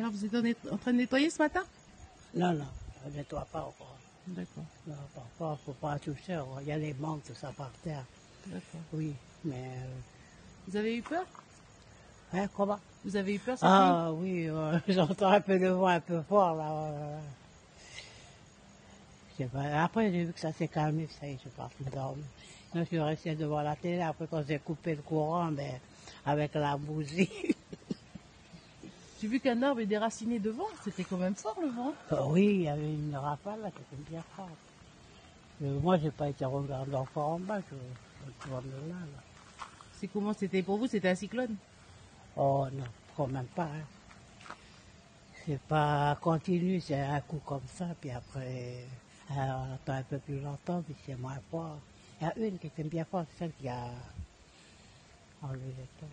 Alors vous êtes en train de nettoyer ce matin? Non, non, on ne nettoie pas encore. D'accord, Non, parfois, il ne faut pas toucher. Il y a les manques, tout ça par terre. d'accord. Oui, mais... Vous avez eu peur? Hein, comment? Vous avez eu peur cette nuit? Ah oui, j'entends un peu le vent un peu fort là. Je sais pas. Après, j'ai vu que ça s'est calmé, ça y est, je suis parti dormir. Sinon, je suis resté devant la télé. Après, quand j'ai coupé le courant, ben, avec la bougie. J'ai vu qu'un arbre est déraciné devant, c'était quand même fort le vent. Oui, il y avait une rafale là qui était bien forte. Moi, j'ai pas été regarder encore en bas, je vois de là, là. C'est comment c'était pour vous? C'était un cyclone? Oh non, quand même pas. Hein. C'est pas continu, c'est un coup comme ça, puis après, on attend un peu plus longtemps, puis c'est moins fort. Il y a une qui était bien forte, celle qui a enlevé le temps.